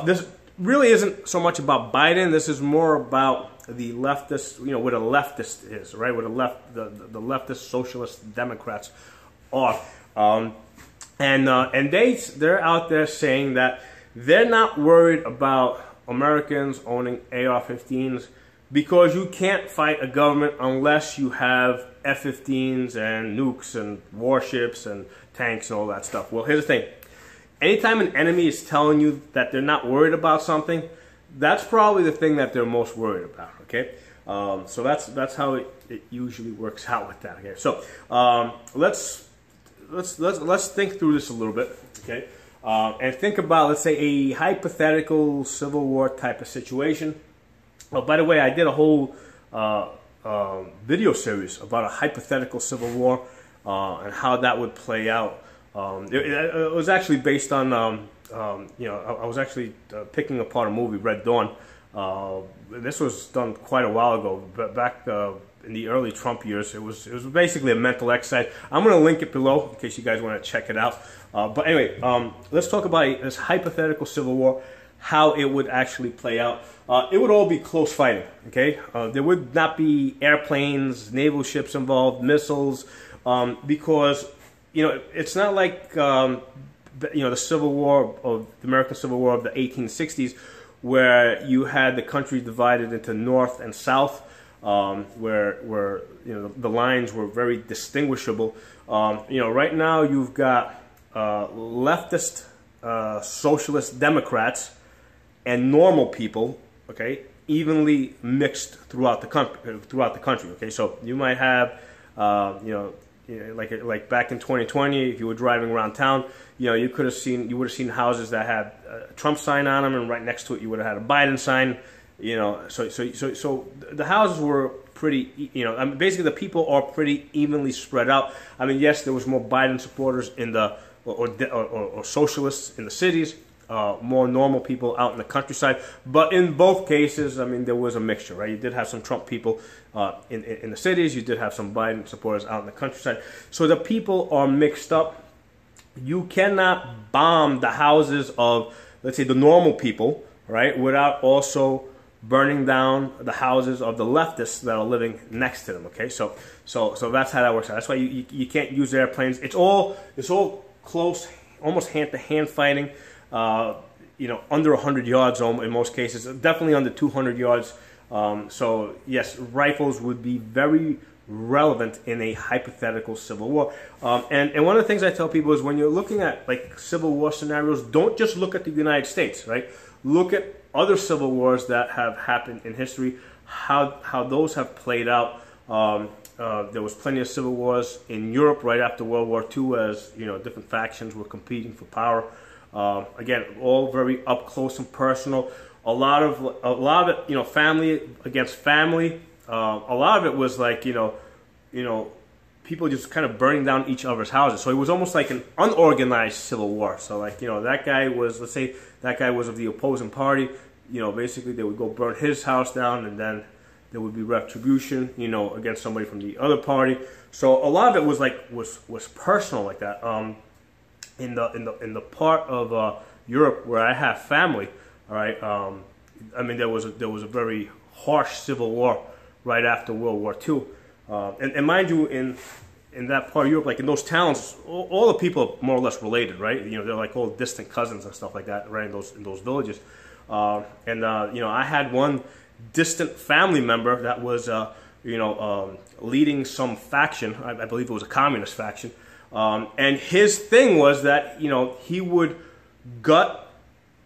This really isn't so much about Biden. This is more about the leftist, what a leftist is, right? What the leftist socialist Democrats are, and they're out there saying that they're not worried about Americans owning AR-15s because you can't fight a government unless you have F-15s and nukes and warships and tanks and all that stuff. Well, here's the thing. Anytime an enemy is telling you that they're not worried about something, that's probably the thing that they're most worried about, okay? So that's how it usually works out with that, okay? So let's think through this a little bit, okay? And think about, let's say, a hypothetical Civil War type of situation. Oh, by the way, I did a whole video series about a hypothetical Civil War and how that would play out. It was actually based on, I was actually picking apart a movie, Red Dawn. This was done quite a while ago, but back in the early Trump years. It was basically a mental exercise. I'm going to link it below in case you guys want to check it out. But anyway, let's talk about this hypothetical Civil War, how it would actually play out. It would all be close fighting, okay? There would not be airplanes, naval ships involved, missiles, because, it's not like, the Civil War, of the American Civil War of the 1860s, where you had the country divided into North and South, where the lines were very distinguishable. Right now you've got leftist socialist Democrats and normal people, okay, evenly mixed throughout the country. Okay, so you might have, like back in 2020, if you were driving around town, you would have seen houses that had a Trump sign on them, and right next to it you would have had a Biden sign. So the houses were pretty, basically the people are pretty evenly spread out. I mean, yes, there was more Biden supporters in or socialists in the cities, more normal people out in the countryside. But in both cases, I mean, there was a mixture, right? You did have some Trump people in the cities. You did have some Biden supporters out in the countryside. So the people are mixed up. You cannot bomb the houses of, let's say, the normal people, right, without also burning down the houses of the leftists that are living next to them. Okay, so that's how that works out. That's why you can't use airplanes. It's all close, almost hand-to-hand fighting. Under 100 yards in most cases, definitely under 200 yards. So yes, rifles would be very relevant in a hypothetical Civil War. And one of the things I tell people is when you're looking at like Civil War scenarios, don't just look at the United States, right? Look at other Civil Wars that have happened in history, how those have played out. There was plenty of Civil Wars in Europe right after World War II as, different factions were competing for power. Again, all very up close and personal. A lot of it, family against family. A lot of it was like, people just kind of burning down each other's houses. So it was almost like an unorganized Civil War. So like, that guy was, let's say that guy was of the opposing party. Basically they would go burn his house down, and then there would be retribution, against somebody from the other party. So a lot of it was like was personal like that. In the part of Europe where I have family, all right. I mean, there was a very harsh Civil War right after World War II, and mind you, in that part of Europe, like in those towns, all the people are more or less related, right? They're like all distant cousins and stuff like that, right? In those villages, I had one distant family member that was leading some faction. I believe it was a communist faction. And his thing was that, he would gut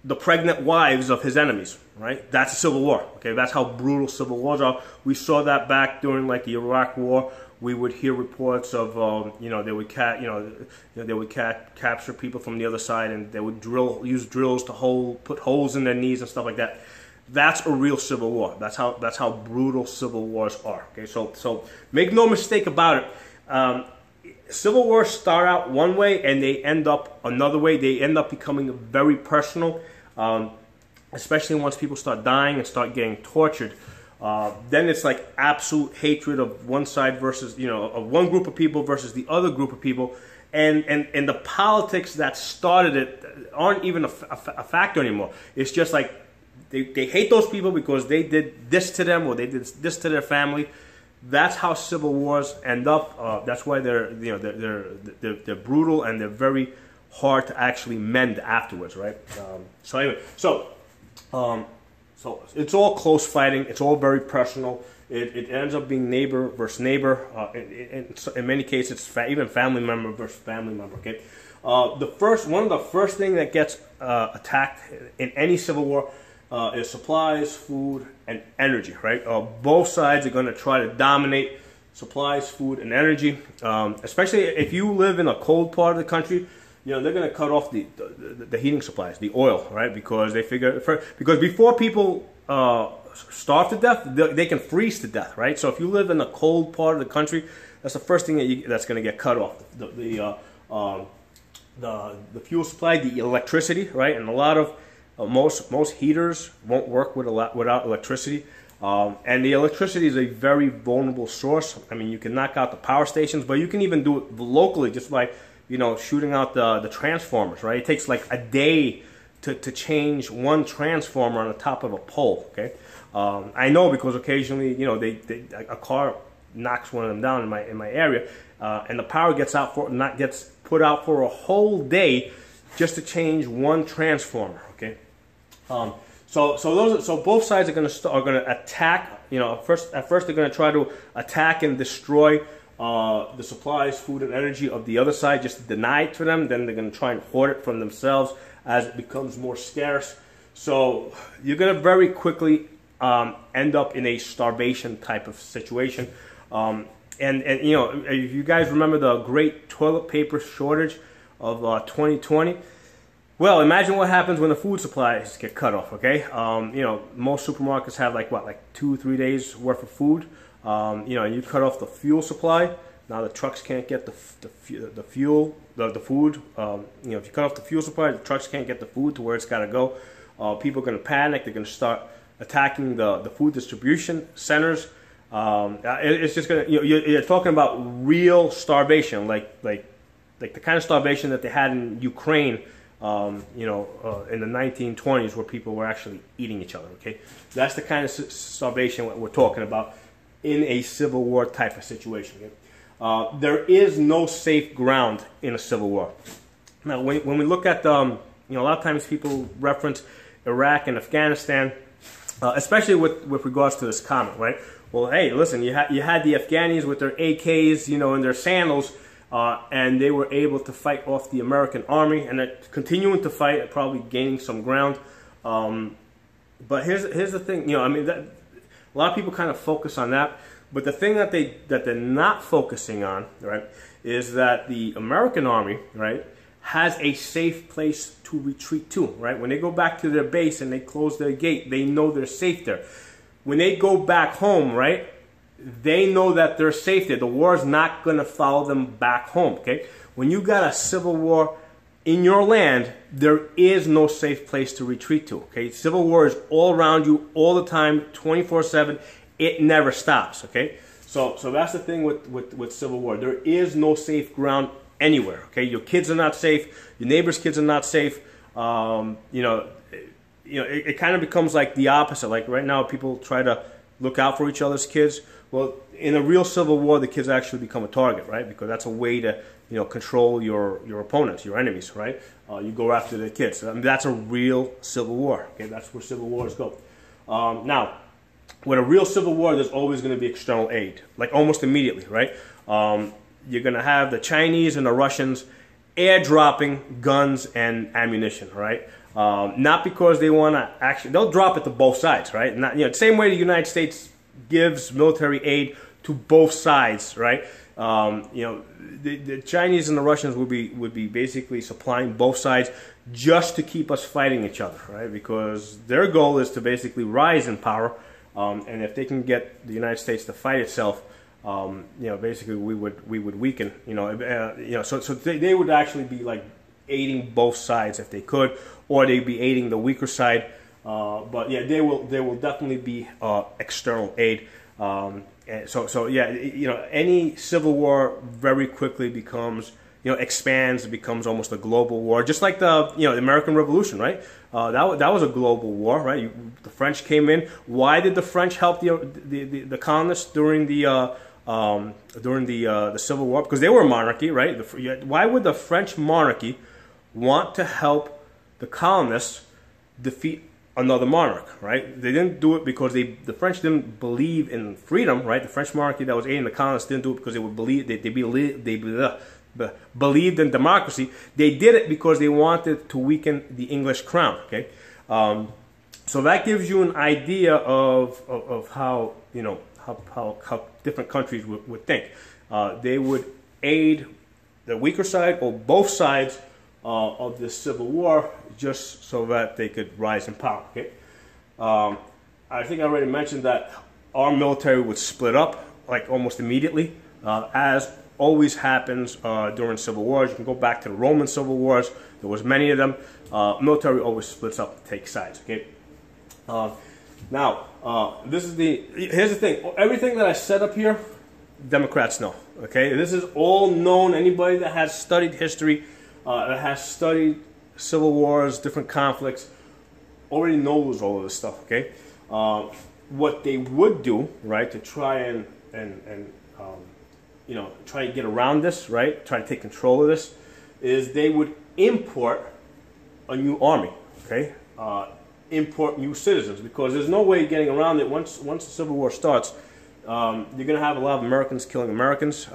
the pregnant wives of his enemies, right? That's a Civil War, okay? That's how brutal Civil Wars are. We saw that back during, like, the Iraq War. We would hear reports of, they would capture people from the other side, and they would use drills to put holes in their knees and stuff like that. That's a real Civil War. That's how brutal Civil Wars are, okay? So make no mistake about it. Civil Wars start out one way and they end up another way. They end up becoming very personal, especially once people start dying and start getting tortured. Then it's like absolute hatred of one side versus, of one group of people versus the other group of people. and the politics that started it aren't even a factor anymore. It's just like they hate those people because they did this to them or they did this to their family. That's how civil wars end up. That's why they're brutal and they're very hard to actually mend afterwards, right? So anyway, so it's all close fighting. It's all very personal. It ends up being neighbor versus neighbor. In many cases, it's even family member versus family member. Okay, one of the first thing that gets attacked in any civil war is supplies, food, and energy. Right, both sides are going to try to dominate supplies, food, and energy. Especially if you live in a cold part of the country, they're going to cut off the heating supplies, the oil, right? Because they figure because before people starve to death, they can freeze to death, right? So if you live in a cold part of the country, that's the first thing that's going to get cut off. The fuel supply, the electricity, right? And a lot of most heaters won't work without electricity. And the electricity is a very vulnerable source. I mean, you can knock out the power stations, but you can even do it locally just by shooting out the transformers, right? It takes like a day to change one transformer on the top of a pole. Okay, I know because occasionally a car knocks one of them down in my area, and the power gets put out for a whole day just to change one transformer. Okay, so both sides are going to attack. At first they're going to try to attack and destroy the supplies, food, and energy of the other side, just to deny it to them. Then they're going to try and hoard it from themselves as it becomes more scarce. So you're going to very quickly end up in a starvation type of situation. And if you guys remember the great toilet paper shortage of 2020, well, imagine what happens when the food supplies get cut off. Okay, most supermarkets have like 2-3 days worth of food. And you cut off the fuel supply. Now the trucks can't get the food. If you cut off the fuel supply, the trucks can't get the food to where it's got to go. People are going to panic. They're going to start attacking the food distribution centers. It's just going to you're talking about real starvation, like the kind of starvation that they had in Ukraine. In the 1920s, where people were actually eating each other. Okay, that's the kind of starvation we're talking about in a civil war type of situation. Okay? There is no safe ground in a civil war. Now, when we look at a lot of times people reference Iraq and Afghanistan, especially with regards to this comment, right? Well, hey, listen, you had the Afghanis with their AKs, and their sandals. And they were able to fight off the American army, and they're continuing to fight, probably gaining some ground. But here's the thing, a lot of people kind of focus on that, but the thing that they're not focusing on, right, is that the American army, right, has a safe place to retreat to, right? When they go back to their base and they close their gate, they know they're safe there. When they go back home, right, they know that they're safe there. The war is not going to follow them back home, okay? When you got a civil war in your land, there is no safe place to retreat to, okay? Civil war is all around you, all the time, 24/7. It never stops, okay? So that's the thing with civil war. There is no safe ground anywhere, okay? Your kids are not safe. Your neighbors' kids are not safe. It kind of becomes like the opposite. Like right now, people try to look out for each other's kids. Well, in a real civil war, the kids actually become a target, right? Because that's a way to, control your opponents, your enemies, right? You go after the kids. I mean, that's a real civil war. Okay, that's where civil wars go. Now, with a real civil war, there's always going to be external aid, like almost immediately, right? You're going to have the Chinese and the Russians airdropping guns and ammunition, right? Not because they want to actually, they'll drop it to both sides, right? Not, same way the United States gives military aid to both sides, right? The Chinese and the Russians would be basically supplying both sides just to keep us fighting each other, right? Because their goal is to basically rise in power, and if they can get the United States to fight itself, basically we would weaken, so they would actually be like aiding both sides if they could, or they'd be aiding the weaker side. But yeah, there will definitely be external aid. Any civil war very quickly becomes, expands, it becomes almost a global war, just like the the American Revolution, right? That was a global war, right? The French came in. Why did the French help the colonists during the Civil War? Because they were a monarchy, right? Why would the French monarchy want to help the colonists defeat another monarch, right? They didn't do it because the French didn't believe in freedom, right? The French monarchy that was aiding the colonists didn't do it because they would believe they believed in democracy. They did it because they wanted to weaken the English crown. Okay, so that gives you an idea of how how different countries would think. They would aid the weaker side or both sides of the Civil War just so that they could rise in power. Okay, I think I already mentioned that our military would split up like almost immediately, as always happens during civil wars. You can go back to the Roman civil wars. There was many of them. Military always splits up, takes sides. Okay. Now, here's the thing. Everything that I set up here, Democrats know. Okay, this is all known. Anybody that has studied history, that has studied civil wars, different conflicts, already knows all of this stuff. Okay, what they would do, right, to try and try to get around this, right, try to take control of this, is they would import a new army. Okay, import new citizens, because there's no way getting around it. Once the Civil War starts, you're going to have a lot of Americans killing Americans.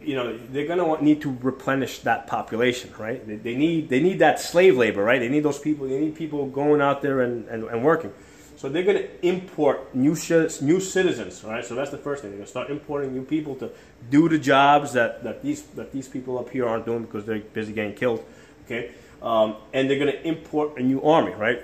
They're going to need to replenish that population, right? They need that slave labor, right? They need those people. They need people going out there and working. So they're going to import new citizens, right? So that's the first thing. They're going to start importing new people to do the jobs that these people up here aren't doing because they're busy getting killed. Okay, and they're going to import a new army, right?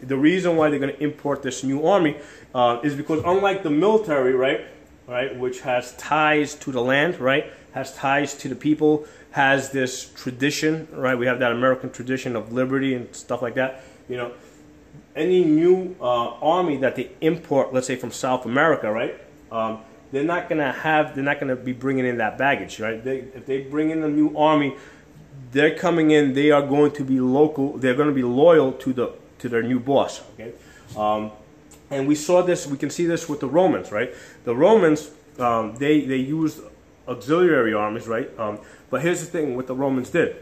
The reason why they're going to import this new army is because unlike the military, right, which has ties to the land, right, has ties to the people, has this tradition, right? We have that American tradition of liberty and stuff like that. Any new army that they import, let's say from South America, right? They're not going to be bringing in that baggage, right? If they bring in a new army, they're coming in. They are going to be local. They're going to be loyal to their new boss. Okay, and we saw this. We can see this with the Romans, right? The Romans they used auxiliary armies, right? But here's the thing: what the Romans did.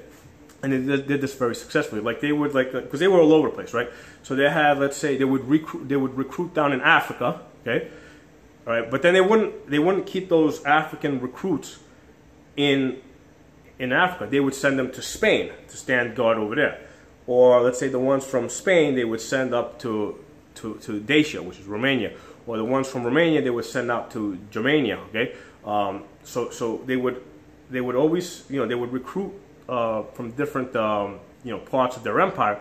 And they did this very successfully. Like they would, because they were all over the place, right? So they had, let's say, they would recruit down in Africa, okay, all right. But then they wouldn't keep those African recruits in Africa. They would send them to Spain to stand guard over there, or let's say the ones from Spain they would send up to Dacia, which is Romania, or the ones from Romania they would send out to Germania, okay. So they would always, they would recruit from different parts of their empire,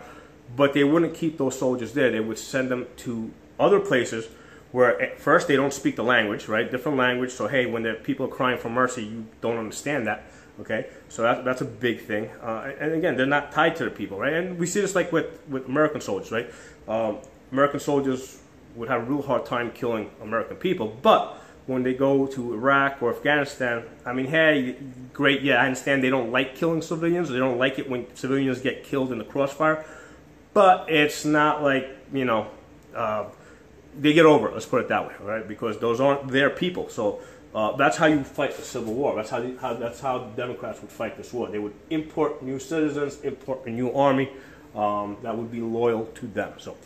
but they wouldn't keep those soldiers there. They would send them to other places where at first they don't speak the language, right? Different language. So hey, when the people are crying for mercy, you don't understand that. Okay, so that's a big thing. And again, they're not tied to the people, right? And we see this like with American soldiers, right? American soldiers would have a real hard time killing American people, but when they go to Iraq or Afghanistan, I mean, hey, great, yeah, I understand they don't like killing civilians. They don't like it when civilians get killed in the crossfire. But it's not like, they get over it, let's put it that way, right? Because those aren't their people. So that's how you fight the Civil War. That's how Democrats would fight this war. They would import new citizens, import a new army that would be loyal to them. So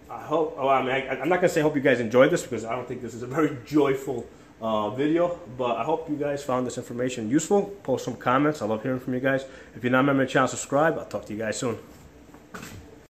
I hope, I'm not going to say I hope you guys enjoyed this, because I don't think this is a very joyful video, but I hope you guys found this information useful. Post some comments. I love hearing from you guys. If you're not a member of the channel, subscribe. I'll talk to you guys soon.